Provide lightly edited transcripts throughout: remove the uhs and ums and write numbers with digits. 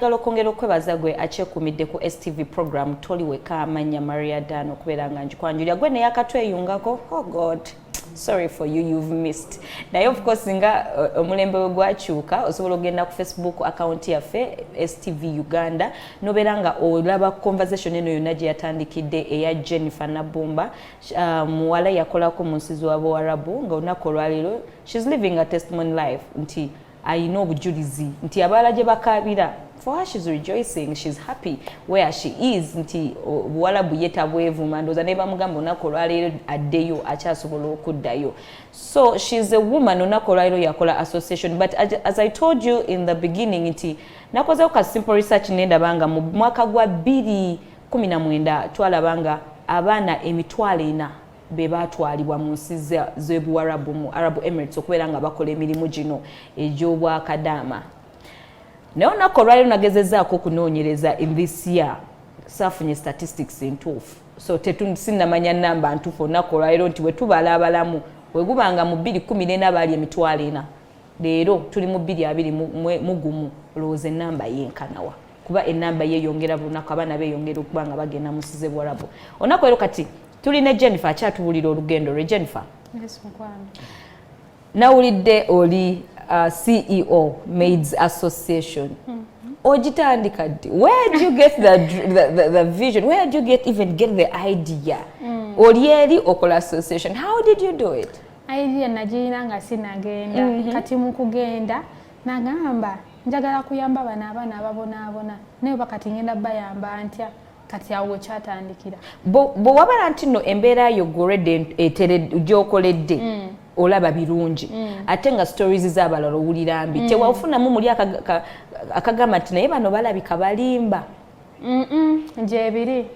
Galo kongero kwebaza gwe achekumidde ku STV program toli weka amanya Maria Dan okubeera nga njikwanjulira gwe ne yakatweyungako. Oh God, sorry for you, you've missed. Naye of course nga omulembe we gwakyuka osobola ogenda ku Facebook account yaffe STV Uganda nobeera nga olaba conversation eno yonna gye yatandikidde eya Jennifer Nabumba muwala yakolako mu nsizi w'Abawarabu nga olunaku olwaleero she's living a testimony life nti ayina obujulizi nti abaala gye bakaabira. For her, she's rejoicing, she's happy where she is. Nti Buwarabu yetabwevu mandoza ne bamugamba olunaku olwaleero addeyo akyasobola okuddayo. So she's a woman olunaku olwaleero yakola association. But as I told you in the beginning nti nakozeho ka simple research nendabanga mu mwaka gwa 2019 twalabanga abaana emitwalo 4 be batwalibwa mu nsi z'Obuwarabu mu Arab Emirates okubeera nga bakola emirimu gino egy'obwakadaama. Naye olunaku olwaleero nagezezaako okunoonyereza in this year saafunye statistics entuufu. So sinnamanya namba ntuufu olunaku olwaleero nti bwe tubala abalamu bwe gubanga mu 2014 baali emitwalo 4. Leero tuli mu 2021 olowooza ennamba yenkanawa. Kuba ennamba yeeyongera buli lunaku abaana beeyongera okuba nga bagenda mu nsi z'Obuwarabu. Olunaku leero kati tuli ne Jennifer akyatuwulira olugendo lwe. Jennifer. Yes, mkwano. Nawulidde oli CEO Maids Association. Ogitandika ddi? Where did you get the vision? Where did you even get the idea? Oli eri okola association. How did you do it? Idea nagiina nga sinagenda. Kati mu kugenda nagamba njagala kuyamba abaana ababonaabona. Naye bakati ngenda bayamba ntya. Kati awo kyatandikira. Bo wabala nti no embeera yo gorede gyokoledde olaba birungi ate nga stories z'abalala owulira mbi tewafunamu muli akagamba nti naye bano balabika balimba. Gyebiri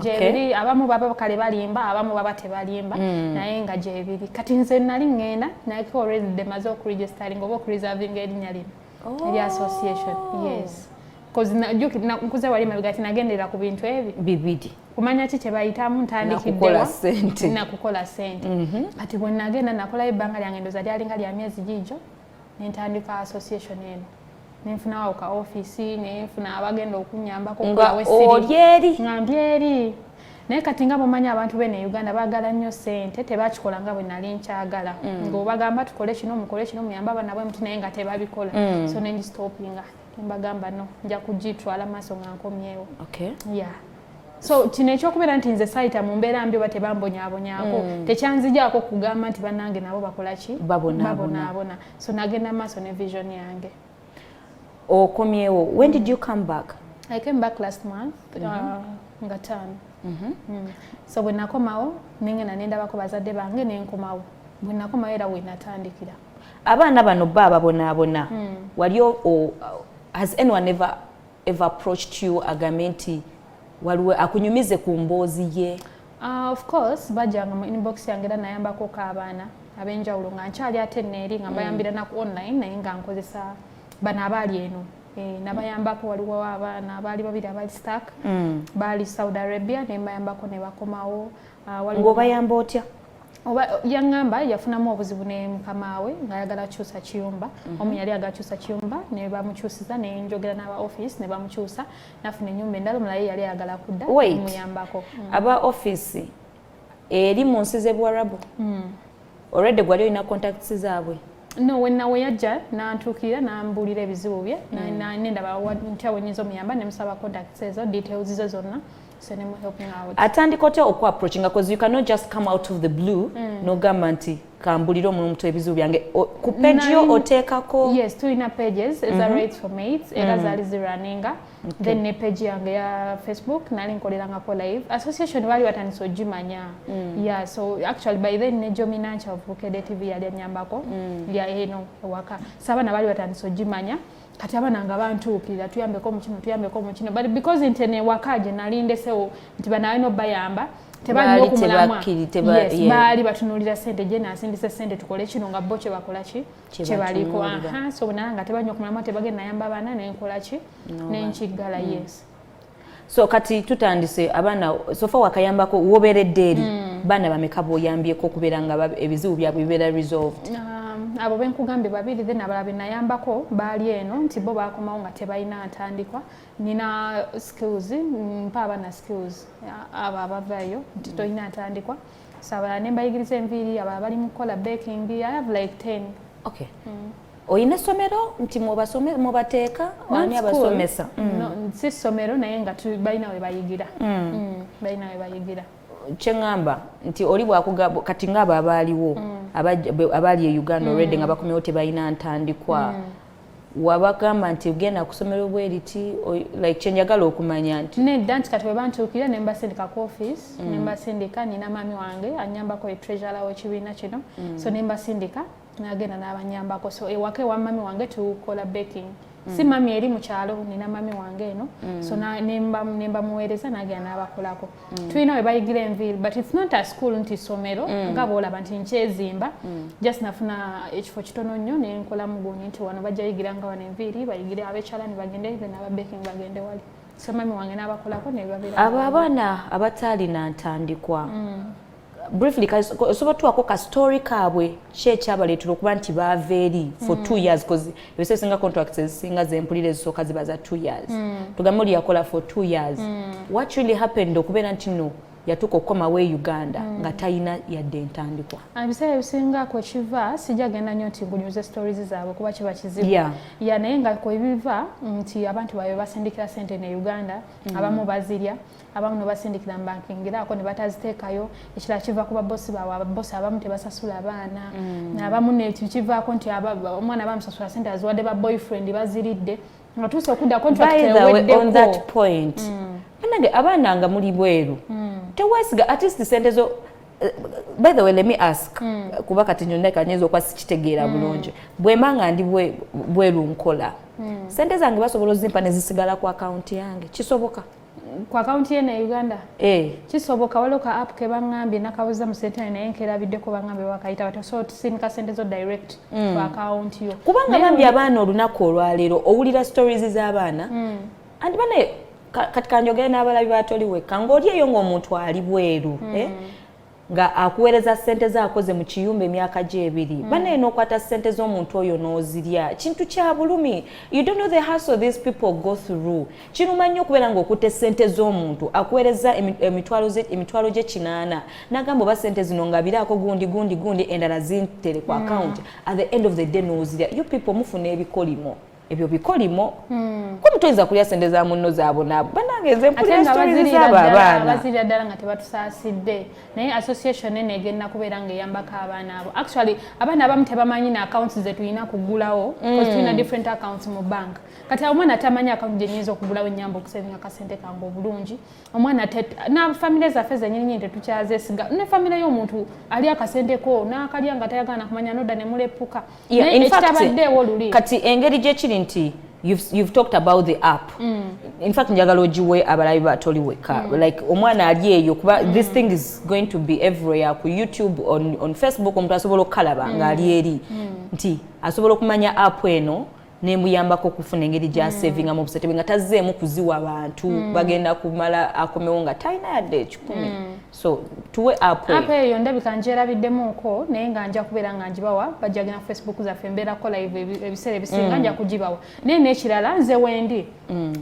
gyebiri abamu baba kale balimba abamu baba tebalimba naye nga gyebiri. Kati nze nali ngenda naye ko already demaze okuregistering oba okureserving erinnya lino eri association. Yes. Nkuze wali mabigati nagendera ku bintu ebi bibidi kumanya ki kye bayitamu ntandikiddewa nakukola sente. Kati bwe nagenda nakola ebbanga lyange ndoza lyalinga lya myezi gijo nentandika association eno nenfunawo ka office nenfuna abagenda okunyambako ng'ambyeri. Naye kati nga bumanya abantu bene Uganda baagala nnyo sente tebakikola nga bwe nali nkyagala ng'obagamba tukole kino mukole kino muyamba abaana bwe muti naye nga tebabikola. So nenjistopinga mbagamba no nja kugitwala maaso nga nkomyewo. Okay. Yeah. So kino ekyokubeera nti nze sayita mu mbeera mbi oba tebambonyaabonyaako tekyanzijaako kugamba nti bannange nabo bakola ki babonaabona. So nagenda maaso ne vision yange. Okomyewo. When did you come back? I came back last month. Nga 5. So bwe nakomawo nengenda nendabako bazadde bange nenkomawo. Bwe nakomawo era we natandikira. Abaana bano babonaabona. Waliyo has anyone ever approached you agambe nti waliwo akunyumize ku mboozi ye? Of course bajjanga mu inbox yange era nayambako k'abaana ab'enjawulo nga nkyali ate neeri nga bayambira naku online naye nga nkozesa bano abaali eno. Nabayambako waliwo abaana abaali babiri abaali stuck baali Saudi Arabia ne mbayambako ne bakomawo. Ng'obayamba otya? Oba yangamba yafunamu obuzibu ne mukamawe ngayagala kyusa kiyumba. Omu yali agakyusa kiyumba ne bamukyusiza ne njogera n'aba office ne bamukyusa nafuna ennyumba endala omulaye yali ayagala kudda muyambako. Aba office eri mu nsi z'Obuwarabu already gwali olina contacts zaabwe? No, we yajja nantuukira nambuulira ebizibu bye nendaba ntya wenyinza omuyamba ne musaba contacts ezo details zo zonna. So helping out. Atandika otya okwa-approaching because you cannot just come out of the blue n'ogamba nti kambulira omuntu ebizibu byange. Ku page yo oteekako? Yes, tulina pages eza Rates for Mates era zaali ziraninga. Then ne page yange ya Facebook nali nkolerangako live. Association bali batandise ogimanya. Yeah, so actually by then ne Jominancha of Bukedde TV yali anyambako ya eno ewaka. Sabana bali batandise ogimanya. Kati abana nga bantuukirira tuyambeko mu kino but because intene wakaje nalindesewo nti bana ino bayamba tebali okumulamwa. Yes, bali batunulira sente je nasindise sente tukole kino nga bo kye bakola ki kye baliko. So nanga tebali okumulamwa tebagenda yamba bana nenkola ki nenkigala. Yes. So kati tutandise abana sofa wakayambako woberedde eri bana bameka boyambyeko kubeera nga ebizibu byabwe bibeera resolved. abo benkugambe babiri then abalabe nayambako baali eno nti bo bakomawo nga tebalina ntandikwa nina skills mpa abana skills abo abavaayo nti tolina ntandikwa sabala nembayigiriza enviiri abo abali mu kukola baking I have like 10. Okay. Oyina somero nti mubateeka ani abasomesa? No, si somero naye nga balina we bayigira. Balina we bayigira. Kyengamba nti oli bwakugamba kati ngaba abaaliwo abali e Uganda already nga bakomyewo tebalina ntandikwa wabagamba nti ugenda kusomero bweriti like kyenjagala okumanya nti nedda nti kati bwe bantuukira ne mbasindika ku office ne mbasindika nina mami wange anyambako treasurer w'ekibiina kino so ne mbasindika nagenda n'abanyambako so ewaka ewa mami wange tukola baking si mami eri mu kyalo nina mami wange eno so nemba muweereza nagenda n'abakolako tulina we bayigira enviiri but it's not a school nti somero nga boolaba nti nkyezimba just nafuna ekifo kitono nnyo nenkola muguni nti wano bajja yigira nga wano enviiri bayigire abekyalani bagende even aba baking bagende wali so mami wange n'abakolako ne babeera abo abaana abataalina ntandikwa briefly sobotuwako ka story kaabwe kyekyabaleetera okuba nti baava eri for 2 years because ebise singa contracts ezisinga zempulira ezisooka ziba za 2 years tugambe oli yakola for 2 years what really happened okubeera nti no yatuuka okukomawo e Uganda nga talina yadde entandikwa ebiseera ebisinga kwekiva sijja genda nnyo nti ngunyuze stories zaabwe kuba kiba kizibu ya naye nga kwebiva nti abantu baabwe basindikira sente ne Uganda abamu bazirya abamu ne basindikira banking era ako ne bataziteekayo ekirala kiva ku babosi baabwe ababosi abamu tebasasula abaana abamu nekivaako nti omwana bamusasula sente aziwadde ba boyfriend baziridde nga tuuse okudda contract eweddeko on that point banange abaana nga muli bweru tewesiga at least sente zo by the way let me ask kuba kati nyonna kanyezo kwa sikitegeera bulungi bwemba nga ndi bweru nkola sente zange basobola zimpa ne zisigala ku account yange kisoboka ku account ye ne Uganda kisoboka waloka app ke bangambye nakabuza mu sente naye nkerabiddeko bangambye wakayita bato so tusinika sente zo direct ku account yo kubanga bambye abaana olunaku olwaleero owulira stories z'abaana andi bane kati kanjogere n'abalabi batoliweka ng'oli eyo ng'omuntu ali bweru nga akuweereza sente zaakoze mu kiyumba emyaka gye ebiri bane n'okwata sente z'omuntu oyo n'ozirya kintu kya bulumi you don't know the hustle these people go through kiruma nnyo okubeera ng'okutte sente z'omuntu akuweereza emitwalo gye 8 n'agamba oba sente zino nga biraako gundi endala zintere ku account at the end of the day n'ozirya you people mufuna ebikolimo ebyo bikolimo ko mutoyiza kulya sente za munno zaabo nabo banange nze mpulira stories z'abo abaana bazirya ddala nga tebatusaasidde naye association ene egenda kubeera ng'eyambako abaana abo actually abaana abamu tebamanyi na accounts ze tulina kugulawo because tulina different accounts mu bank kati omwana tamanyi account gye nyinza okugulawo ennyamba okusavinga akasente kange obulungi omwana na family zaffe zennyini tetukyazesiga ne family y'omuntu ali akasenteko n'akalya nga tayagala nakumanya nodda ne mulepuka naye ekitabaddeewo luli kati engeri gyekiri nti you've talked about the app in fact njagala ogiwe abalabi batoliweka like omwana ali eyo kuba this thing is going to be everywhere ku YouTube on Facebook omuntu asobola okukalaba nga ali eri nti asobola okumanya app eno nemuyambako okufuna engeri gya savinga mu busete nga tazzeemu kuziwa abantu bagenda kumala akomewo nga talina yadde 10 so tuwe app eyo ndabika njerabiddemuko naye nga nja kubeera nga njibawa bajja gena Facebook zaffe mbeerako live ebiseera ebisinga nja kugibawa naye n'ekirala nze wendi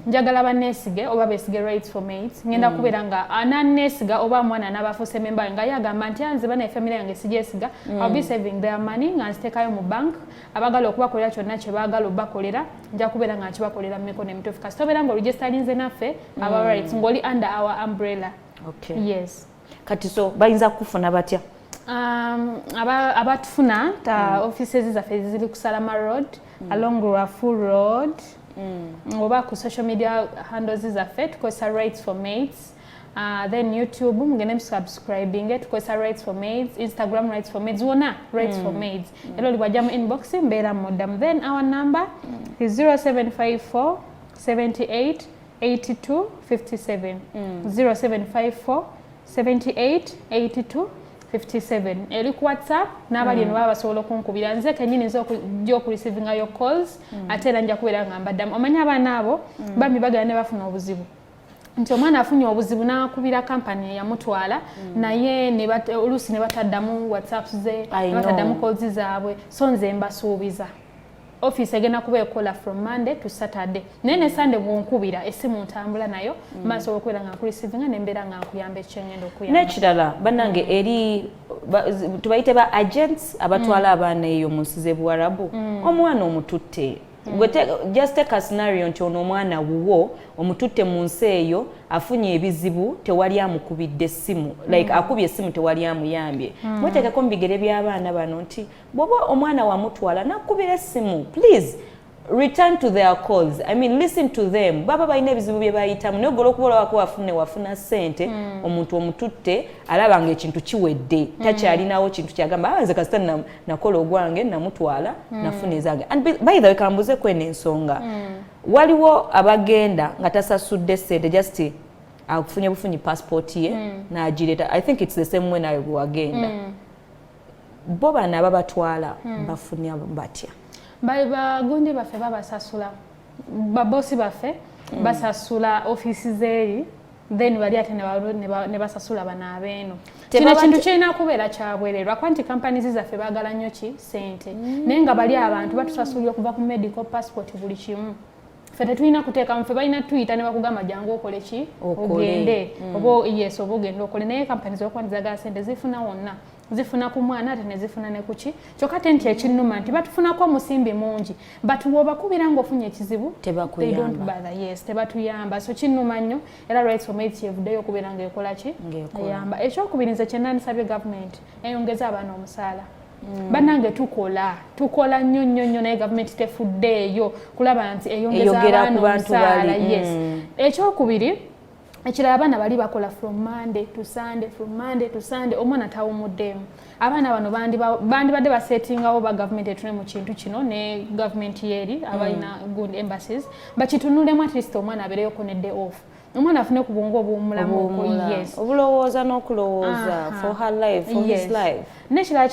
njagala banneesige oba beesige rights for mates ngenda kubeera nga ananneesiga oba mwana n'abafuuse memba nga yagamba nti nze bana efamily yange sigyesiga I'll be saving their money nga nziteekayo mu bank abagala okubakolera kyonna kye baagala bakolera nja kubeera nga nkibakolera mu mikono emituufu kasita obeera ng'olugisitalinze naffe aba rights ng'oli under our umbrella. Okay. Yes. Kati so bayinza kufuna batya? Abatufuna offices zaffe ziri ku Salama Road along Ruafu Road oba ku social media handles zaffe tukozesa Rights for Mates. Then YouTube mugende subscribing tukozesa Rights for Mates, Instagram Rights for Mates, wona Rights for Mates. Elo libajja mu inbox mbeera modam. Then our number is 0754 78 82 57 0754 78 82 57. Eri ku WhatsApp n'abali eno baba basobola okunkubira nze kenyini nzo receiving your calls ate era nja kubeera nga mbaddamu omanya abaana abo bambi bagala ne bafuna obuzibu nti omwana afunye obuzibu n'akubira kampani yamutwala naye oluusi ne bataddamu whatsapps ze ne bataddamu calls zaabwe so nze mbasuubiza office egenda kuba ekola from Monday to Saturday naye ne Sunday bwonkubira essimu ntambula nayo maaso okwera nga nkurisivinga nembeera nga nkuyamba ekyengendo okuyamba n'ekirala bannange eri tubayite ba agents abatwala abaana eyo mu nsi z'Ebuwarabu omwana omututte just take a scenario nti ono omwana wuwo omututte mu nsi eyo afunye ebizibu tewali amukubidde essimu like akubye essimu tewali amuyambye mweteekeko mu bigere by'abaana bano nti bw'oba omwana wamutwala nakubira essimu please return to their calls. I mean, listen to them. Baba balina ebizibu bye bayitamu naye ogolo okubola wako wafuna ssente omuntu omututte alaba ng'ekintu kiwedde takyalinawo kintu kyagamba nze kasita nakola ogwange namutwala nafuna ezange. And by the way kambuze kwene ensonga waliwo abagenda nga tasasudde ssente just akufunye bufunyi passport ye n'agireta. I think it's the same way nawe bwagenda bo bana babatwala bafunya batya bagundi baffe babasasula babosi baffe basasula office zeeri then bali ate ne basasula bana abeeno kino kintu kirina kubeera kyabwererwa kwanti companies zaffe baagala nnyo ki ssente naye nga bali abantu batusasulira okuva ku medical passport buli kimu ffe tetulina kuteeka muffe balina tuyita ne bakugamba jangu okole ki ogende oba yes oba ogende okole naye companies okwanizagala ssente zifuna wonna zifuna ku mwana ate ne zifuna ne kuki kyokka ate nti ekinnuma nti batufunako omusimbi mungi but bw'obakubira ng'ofunye ekizibu tebatuyamba so kinnuma nnyo era rights for mates evuddeyo okubeera ng'ekola ki eyamba ekyokubiriza kye nanisabye gavumenti eyongeza abaana omusaala bannange tukola nnyo naye gavumenti tefuddeeyo kulaba nti eyongeza abaana omusaala yes ekyokubiri ekirala abaana bali bakola from Monday to Sunday omwana tawumuddemu abaana bano bandibadde basetingawo ba gavumenti etune mu kintu kino ne gavumenti yeeri abalina good embassies bakitunulemu at least omwana abeereyoko ne day off omwana afune ku bwongo obw'omulamu yes obulowooza n'okulowooza for her life for his life n'ekirala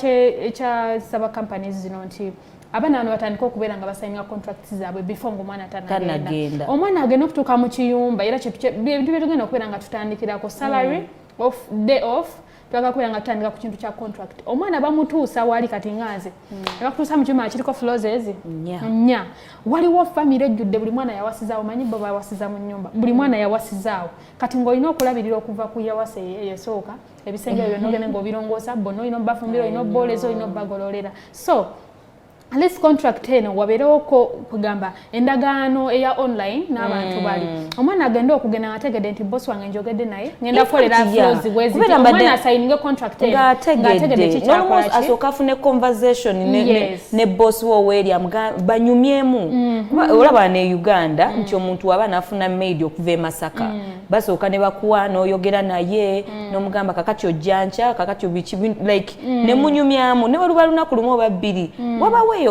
ekyasaba companies zino nti abaana bano batandika okubeera nga basayininga contracts zaabwe before ng'omwana tanagenda omwana agenda okutuuka mu kiyumba era ebintu byetugenda okubeera nga tutandikirako salary of day off twagala kubeera nga tutandika ku kintu kya contract omwana bamutuusa wali kati nganze bakutuusa mu kiyumba kiriko floors nnya waliwo famire ejjudde buli mwana yawasizaawo manyi bo bawasiza mu nnyumba buli mwana yawasizaawo kati ng'olina okulabirira okuva ku yawasa eyesooka ebisenge byonna ogende ng'obirongoosa bonna olina obbafumbira olina obbooleza olina obbagololera so at least contract eno wabeerewo kugamba endagaano eya online n'abantu bali omwana agenda okugenda nga ategedde nti bosi wange njogedde naye ngenda kukolera flows bweziti omwana asayininge contract eno ng'ategedde kikyakola ki asooka afune conversation ne bosi wo weeri banyumyemu olaba ne Uganda nti omuntu waba n'afuna maid okuva e Masaka basooka ne bakuwa n'oyogera naye n'omugamba kakati ojjanca kakati obiki like ne munyumyamu ne waluba lunaku lumu oba bbiri wabawe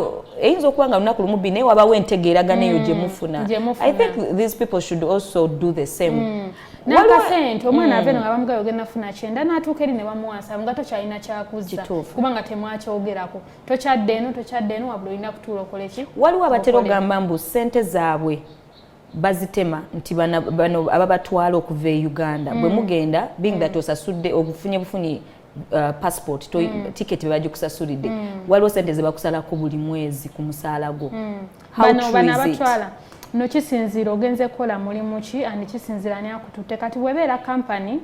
eyinza okuba nga lunaku lumu bbiri naye wabawo entegeeragana eyo gye mufuna. I think these people should also do the same. N'akasente omwana aveeno nga bamugayo ogenda funa kyenda n'atuuka eri ne bamuwasa nga tokyalina kyakuzza kubanga temwakyogerako tokyadde eno wabula olina kutuula okole ki waliwo abatera ogamba mbu ssente zaabwe bazitema nti bano ababatwala okuva e Uganda bwe mugenda being that osasudde obufunyi passport ticket bagikusasulidde waliwo ssente ze bakusalako buli mwezi ku musaala gwo bano abatwala no kisinzira ogenze kola mulimu ki and kisinzira ani akututte kati webeera company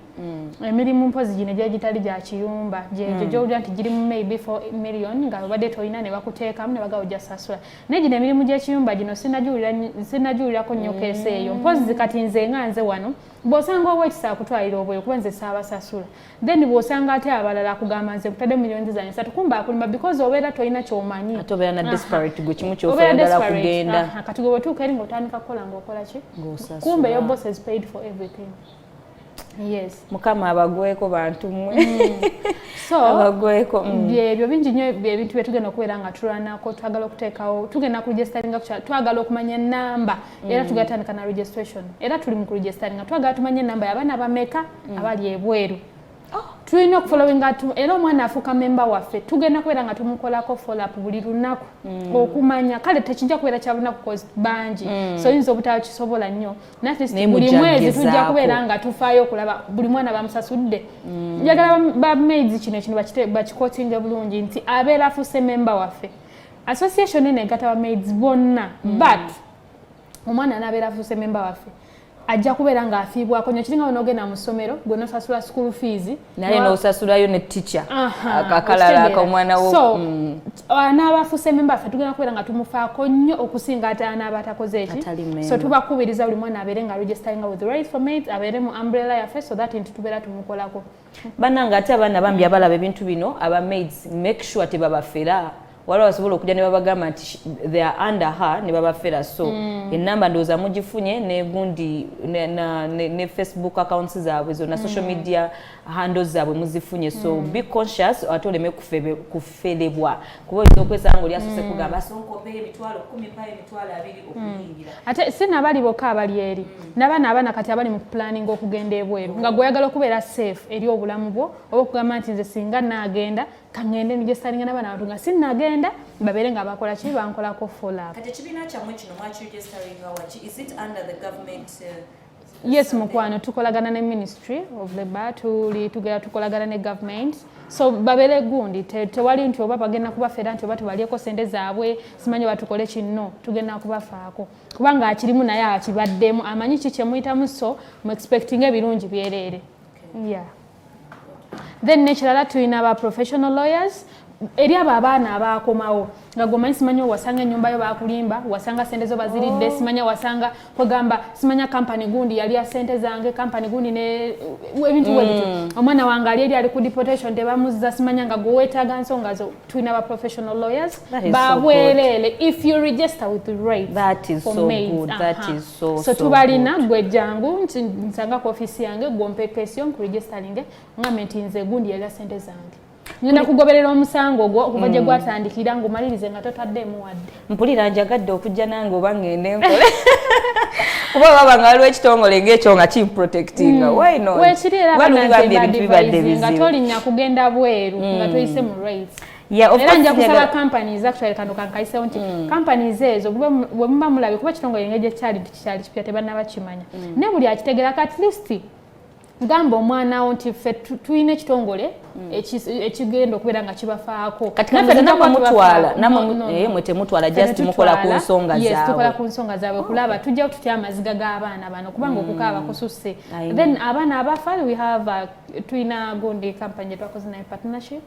emirimu mpozi gino gitali gya kiyumba gy'ojja nti giri maybe 4 million nga obadde toyina ne bakuteekamu ne bagawo ojja sasula naye gino emirimu gy'ekiyumba gino sinagiwulirako nnyo keesa eyo mpozi kati nze nga nze wano bw'osanga oba ekisa akutwalira obweyo kuba nze saabasasula then bw'osanga ate abalala akugamba nze nkutadde miliyoni zange 3 kumba akulima because obeera toyina ky'omanyi ate obeera na desperate gwe kimu ky'oyagala kugenda kati gwe bwetuuka eri ng'otandika kukola ng'okola ki kumbe your boss has paid for everything. Yes. Mukama abagweko bantu mmwe. So abagweko byebyo bingi nnyo ebintu bye tugenda okubeera nga tulwanako twagala okuteekawo tugenda ku registeringa twagala okumanya namba era tugatandika na registration era tuli mu ku registeringa twagala tumanye namba y'abaana bameka abali ebweru tulina okufollowinga era omwana afuuka memba waffe tugenda kubeera nga tumukolako follow-up buli lunaku okumanya kale tekijja kubeera kya lunaku cause bangi so oyinza obutaba kisobola nnyo buli mwezi tujja kubeera nga tufaayo okulaba buli mwana bamusasudde njagala ba maids kino bakikotinge bulungi nti abeera afuuse memba waffe association eno egatta ba maids bonna but omwana anabeera afuuse memba waffe ajja kubeera nga afiibwako nnyo kiringa wonogenda mu ssomero gwe nosasula school fees naye noosasulayo ne teacher akakalala akomwana wo so anaabafuuse memba ffe tugenda kubeera nga tumufaako nnyo okusinga ate anaaba atakoze eki so tubakubiriza buli mwana abeere nga registeringa with the right for maids abeere mu umbrella yaffe so that nti tubeera tumukolako bannanga ate abaana bambi abalaba ebintu bino aba maids make sure tebabafera waliwo basobola okujja ne babagamba nti they are under her ne babafera so enamba ndowooza mugifunye negundi ne Facebook accounts zaabwe zonna social media handles zaabwe muzifunye so be conscious ate oleme kuferebwa kuba oyinza okwesanga oli asose kugamba sonkopeyo emitwalo 10 mpayo emitwalo 2 okuyingira ate si nabali bokka abali eri n'abaana kati abali mu planning okugenda ebweru nga gweyagala okubeera safe eri obulamu bwo oba okugamba nti nze singa naagenda kangende nigestaringa n'abaana bantu nga sinagenda babeere nga bakola ki bankolako follow-up kati ekibiina kyammwe kino mwaki registeringa waki is it under the government yes mukwano tukolagana ne Ministry of Labour tugera tukolagana ne government so babere gundi tewali nti oba bagenda kubafera nti oba tubalyeko sente zaabwe simanyi batukole kinno tugenda kubafaako kubanga akirimu naye akibaddemu amanyi kiki kyemuyitamu so mu expecting ebirungi byerere yeah then nekirala tulina aba professional lawyers eri abo abaana abaakomawo nga gomanyi simanya wasanga ennyumba yo bakulimba wasanga sente zo baziridde simanya wasanga kwegamba simanya kampani gundi yali ya sente zange kampani gundi ne ebintu webito omwana wange ali eri ali ku deportation tebamuzza simanya nga gweweetaaga nsonga zo tulina aba professional lawyers babwerere if you register with the right that is so good that is so tubalina gwe jangu nsanga ku office yange gwompekesyo nkuregisteringe ngambe nti nze gundi yali ya sente zange ngenda kugoberera omusango ogwo okuva gye gwatandikira ng'omalirize nga totaddemu wadde mpulira njagadde okujja nange oba ngende nkole kuba baba nga waliwo ekitongole ng'ekyo nga kimprotectinga why not weekiri era nga tolinnya kugenda bweru nga toyise mu rights era nja kusaba companies actually kano kankayisewo nti companies ezo bwe muba mulabe kuba ekitongole ng'ekyo kyali kikyali kipya tebannaba kimanya ne buli akitegerako at least gamba omwana wo nti ffe tulina ekitongole ekigenda okubeera nga kibafaako mwe temutwala just mukola ku nsonga zaabwe tukola ku nsonga zaabwe kulaba tujja tutya amaziga g'abaana bano kubanga okukaaba kususse then abaana abafa we have tulina gundi company gyetwakoze naye partnership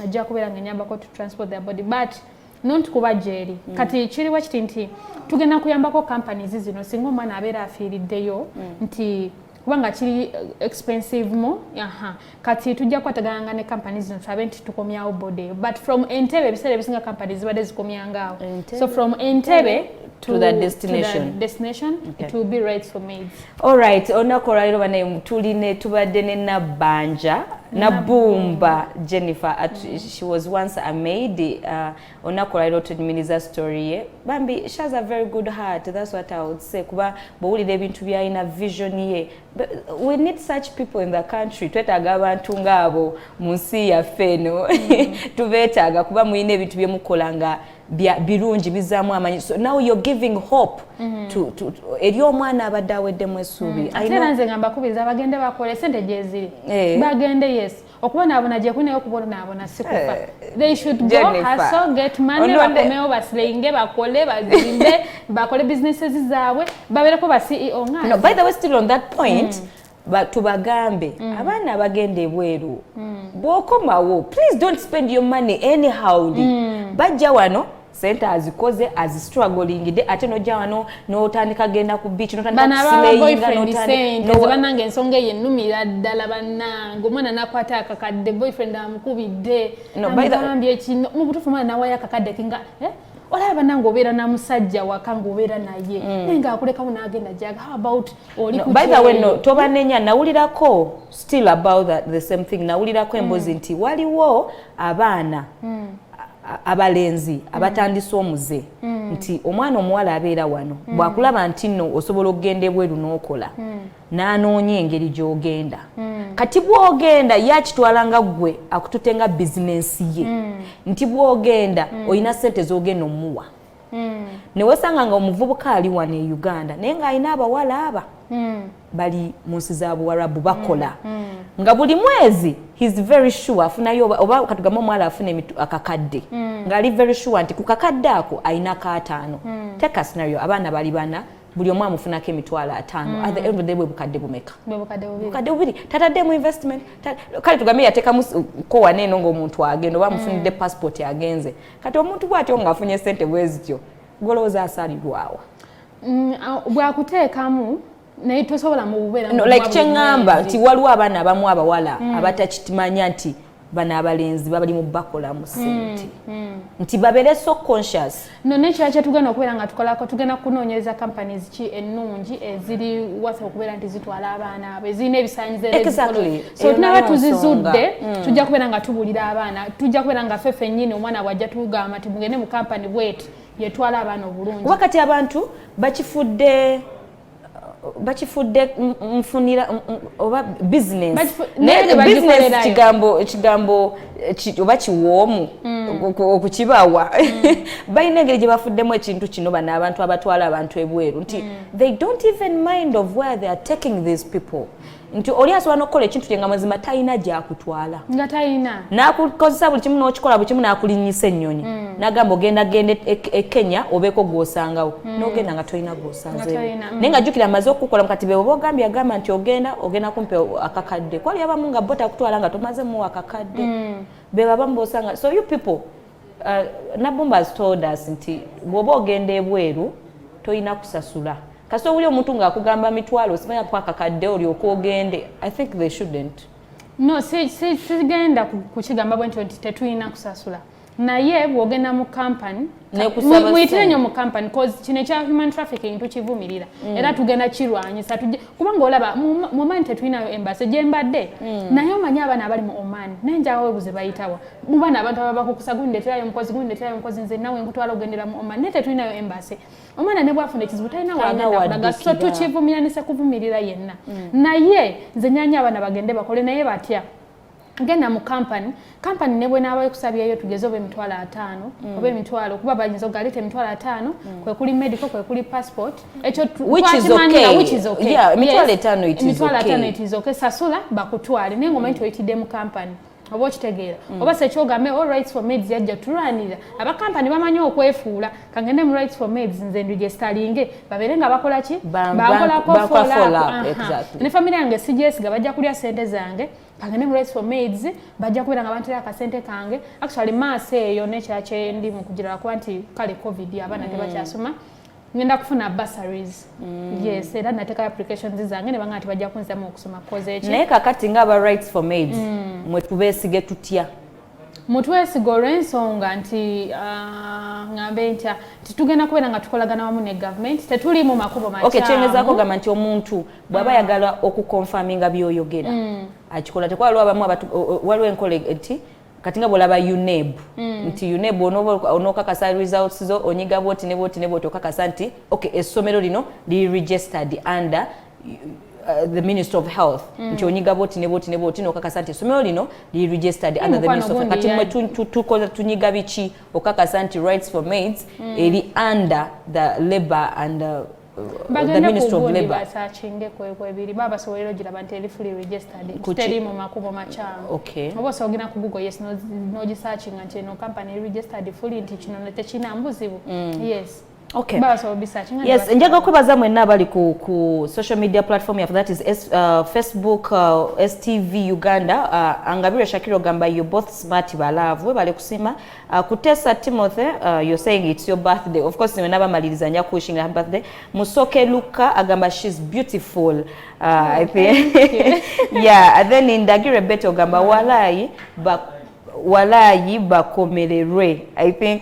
ajja kubeera nga enyambako to transport their body but not kuba jeri kati kiriwa kiti nti tugenda kuyambako companies zino singa omwana abeera afiiriddeyo nti kubanga kiri expensive mo kati tujja kwatagana ne companies zino tulabe nti tukomyawo bode but from Entebbe ebiseera ebisinga companies zibadde zikomyangawo so from Entebbe to that destination okay. It will be right for maids. All right, onako raliro bane tuline tubadde ne Nabanja Nabumba Jennifer she was once a maid onako raliro tunyumiriza story ye bambi she has a very good heart that's what I would say kuba bowulira ebintu byayina vision ye we need such people in the country twetaaga abantu ngabo mu nsi yaffe eno tubeetaaga kuba muyina ebintu byemukola nga birungi bizaamu amanyi so now you're giving hope to eri omwana abadde aweddemu essuubi ate nze ngamba kubiriza bagende bakole sente gyeziri bagende yes okubonaabona gye kulinayo okubonaabona sikufa they should go hustle get money bakomewo basilenge bakole bazimbe bakole businesses zaabwe babeereko ba CEO nga by the way still on that point tubagambe abaana abagenda ebweru bw'okomawo please don't spend your money anyhow bajja wano sente azikoze azistruggling ate nojja wano n'otandika genda ku beach n'otandika kusilayinga n'otandika banange ensonga eyo ennumira ddala bannange omwana n'akwata akakadde boyfriend amukubidde amugambye kino mu butuufu omwana n'awaayo akakadde kinga olaba bannange obeera na musajja waka ng'obeera naye naye ng'akulekamu n'agenda jaga how about oli by the way no tobanenya nawulirako still about the same thing nawulirako embozi nti waliwo abaana abalenzi abatandise omuze nti omwana omuwala abeera wano bwakulaba nti nno osobola okugenda ebweru n'okola n'anoonya engeri gy'ogenda kati bw'ogenda yakitwala nga ggwe akutute nga bizinensi ye nti bw'ogenda olina ssente z'ogenda omuwa ne wesanga nga omuvubuka ali wano e Uganda naye ng'alina abawala aba bali mu nsi za Buwarabu bakola nga buli mwezi he's very sure afunayo oba katugamba omwala afuna akakadde ng'ali very sure nti ku kakadde ako alina kaataano teka scenario abaana bali bana buli omu amufunako emitwalo 5 at the end of the day bukadde bumeka bukadde bubiri tataddemu investment kale tugambe yateekamu ko waneeno ng'omuntu agenda oba amufunidde passport agenze kati omuntu bw'atyo ng'afunye ssente bwezityo golowooza asalirwawa bwakuteekamu naye tosobola mu bubeera no like kyeŋŋamba nti waliwo abaana abamu abawala abatakimanya nti bano abalenzi babali mu bakola mu ssente nti babeere so conscious no nekira kyetugenda okubeera nga tukolako tugenda kunoonyereza companies ki ennungi eziri wasa okubeera nti zitwala abaana abo ezirina ebisaanyizo so tunaba tuzizudde tujja kubeera nga tubuulira abaana tujja kubeera nga ffe ffennyini omwana bwajja tugamba nti mugende mu kampani bweti yetwala abaana obulungi wakati abantu bakifudde nfunira oba business kigambo oba kiwoomu okukibawa balina engeri gye bafuddemu ekintu kino bano abantu abatwala abantu ebweru nti they don't even mind of where they are taking these people nti oli asobola n'okukola ekintu kye nga mazima talina gyakutwala nga talina n'akukozesa buli kimu n'okikola buli kimu n'akulinyisa ennyonyi n'agamba ogenda e Kenya obeeko gw'osangawo n'ogenda nga tolina gw'osanzeewo naye nga jjukira amaze okukola mukati be oba ogambye agamba nti ogenda kumpa akakadde kwali abamu nga bo takutwala nga tomaze muwa akakadde be babamu b'osanga so you people Nabumba has told us nti bw'oba ogenda ebweru tolina kusasula kasita owuli omuntu ng'akugamba mitwalo simanya ku akakadde olyoka ogende I think they shouldn't no sigenda kukigamba bwe nti tetulina kusasula naye bw'ogenda mu kampani muyitire nnyo mu kampani cause kino ekya human trafficking tukivumirira era tugenda kirwanyisa kubanga olaba mu Oman tetulinayo embasi gyembadde naye omanyi abaana abali mu Oman nenjawo webuze bayitawa mubaana abantu ababa bakukusa gundeterayo omukozi nze nawe nkutwala ogendera mu Oman naye tetulinayo embasi omwana ne bwafuna ekizibu talina wagenda kulaga so tukivumiranisa kuvumirira yenna naye nze nyanya abaana bagende bakole naye batya genda mu kampani ne bwe naaba ekusabyeyo tugeze oba emitwalo 5 oba emitwalo kuba bayinza ogaleta emitwalo 5 kwe kuli medical kwe kuli passport ekyo which is okay yeah emitwalo 5 it is okay sasula bakutwale naye ngoma nti oyitidde mu kampani oba okitegeera oba sekyogambe all rights for maids yajja tulwanira abakampani bamanyi okwefuula kangende mu rights for maids nze ndigestalinge babeere nga bakola ki bakolako follow ne family yange sigyesiga bajja kulya sente zange kangende mu rights for maids bajja kubeera nga bantera akasente kange actually maasi eyo nekya kyendi mu kugira kuba nti kale covid abaana tebakyasoma ngenda kufuna bursaries yes era nateka applications zange ne banga ati bajja kunzamu okusoma koze eki naye kakati nga aba rights for maids mwe tubeesige tutya mutwesiga olw'ensonga nti ngambe ntya titugenda kubeera nga tukolagana wamu ne government tetuli mu makubo makyamu okay kyengezaako gamba nti omuntu bw'aba yagala okukonfaminga by'oyogera akikola tekwaliwo abamu waliwo enkola eti kati nga bw'olaba UNEB nti UNEB onookakasa results zo onyiga bwoti ne bwoti okakasa nti okay essomero lino liri registered under the Ministry of Health nti onyiga bwoti ne bwoti n'okakasa nti essomero lino liri registered under the Ministry of Health kati mwe tukoza tunyiga biki okakasa nti rights for maids eri under the Labour and the Ministry of Labour basachinge kwebiri baba sowerero gira bantu eri fully registered teri mu makubo machamu okay obo sogina ku Google yes no searching nti no company registered fully nti kino techina mbuzibu yes okay baba so researching yes njaga kwebaza mwenna bali ku social media platform yafu that is Facebook STV Uganda Angabire Shakiro gamba you both smart balavu bale kusima Kutesa Timothy you're saying it's your birthday of course mwenaba maliriza nya wishing her birthday Musoke Luka agamba she's beautiful I think yeah and then Indagire Beto gamba walayi bakomererwe I think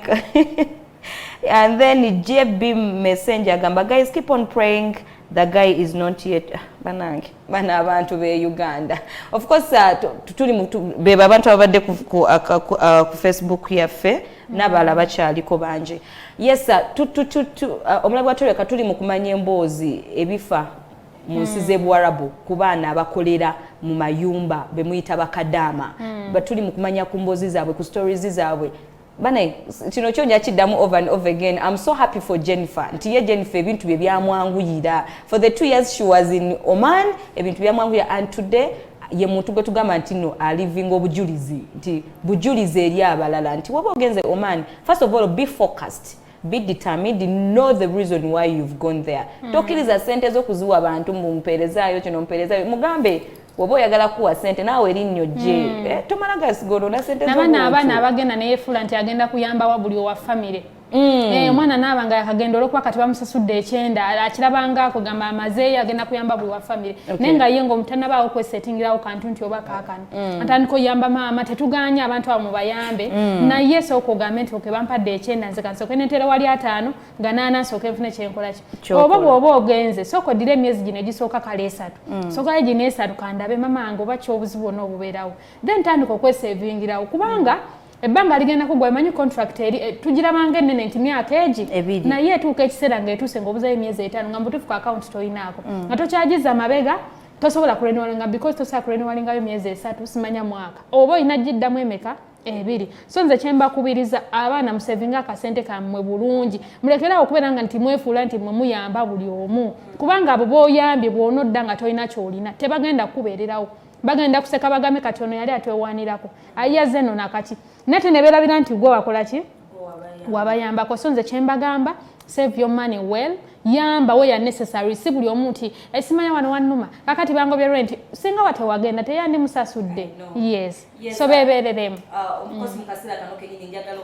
and then JB Messenger gamba guys keep on praying the guy is not yet banange bana abantu be Uganda of course tuli beba abantu abadde ku Facebook yaffe n'abalala bakyaliko bangi. Yes, omulabi watuleka tuli mu kumanya emboozi ebifa mu nsi z'Ebuwarabu ku baana abakolera mu mayumba be muyita bakadaama. Batuli mu kumanya ku mboozi zaabwe, ku stories zaabwe. Bane kino kyonja kiddamu over and over again. I'm so happy for Jennifer. Nti ye Jennifer ebintu bye byamwanguyira. For the 2 years she was in Oman, ebintu byamwanguyira, and today ye muntu gwe tugamba nti no alivinga obujulizi nti bujulizi eri abalala nti woba ogenze Oman, first of all be focused, be determined, know the reason why you've gone there. Tokkiriza sente z'okuziwa abantu mumpeerezaayo kino mpeerezaayo mugambe woba oyagala kuwa sente naawe erinnyo gye tomala gasigolo na sente abaana abagenda neyefuula nti agenda kuyamba wa buli owa famire. Omwana naabanga yakagenda olwokuba kati bamusasudde ekyenda akirabanga akugamba amazeeyo agenda kuyamba buli wa famire naye nga ye ng'omutanabaawo kwesetingirawo kantu nti oba kaakano atandika oyamba maama tetuganya abantu abo mubayambe naye sooka ogambe nti oke bampadde ekyenda nze kansooke neetera wali 5 nga 8 nsooke nfune kyenkola ki oba bw'oba ogenze sooka oddire emyezi gino egisooka kale 3 sookayo gino 3 kandabe mamange oba kyobuzibu bwonna obubeerawo then tandika okwesevingirawo kubanga ebbanga ligenda kugwa emanyi contract eri tugirabanga ennene nti myaka egi naye etuuka ekiseera ng'etuuse ng'obuzayo emyezi 5 nga mbutuufu ku account toyinaako nga tokyagiza mabega tosobola kurenwalinga because tosobola kurenwalingayo emyezi 3 simanya mwaka oba olina giddamu emeka 2 so nze kyembakubiriza abaana musevinga akasente kammwe bulungi mulekerawo okubeera nga nti mwefuula nti mwe muyamba buli omu kubanga abo b'oyambye bw'onodda nga tolina ky'olina tebagenda kukubeererawo bagenda kuseka bagambe kati ono yali atwewanirako ayaze no nakati nate ne beerabira nti gwe wakola ki wabayambako so nze kyembagamba save your money well yamba we ya necessary si buli omu nti esimanya wano wannuma kakati bangobye rent singa watewagenda teyandi musasudde yes so beebereremu omukozi mukasira kano kenyini njagala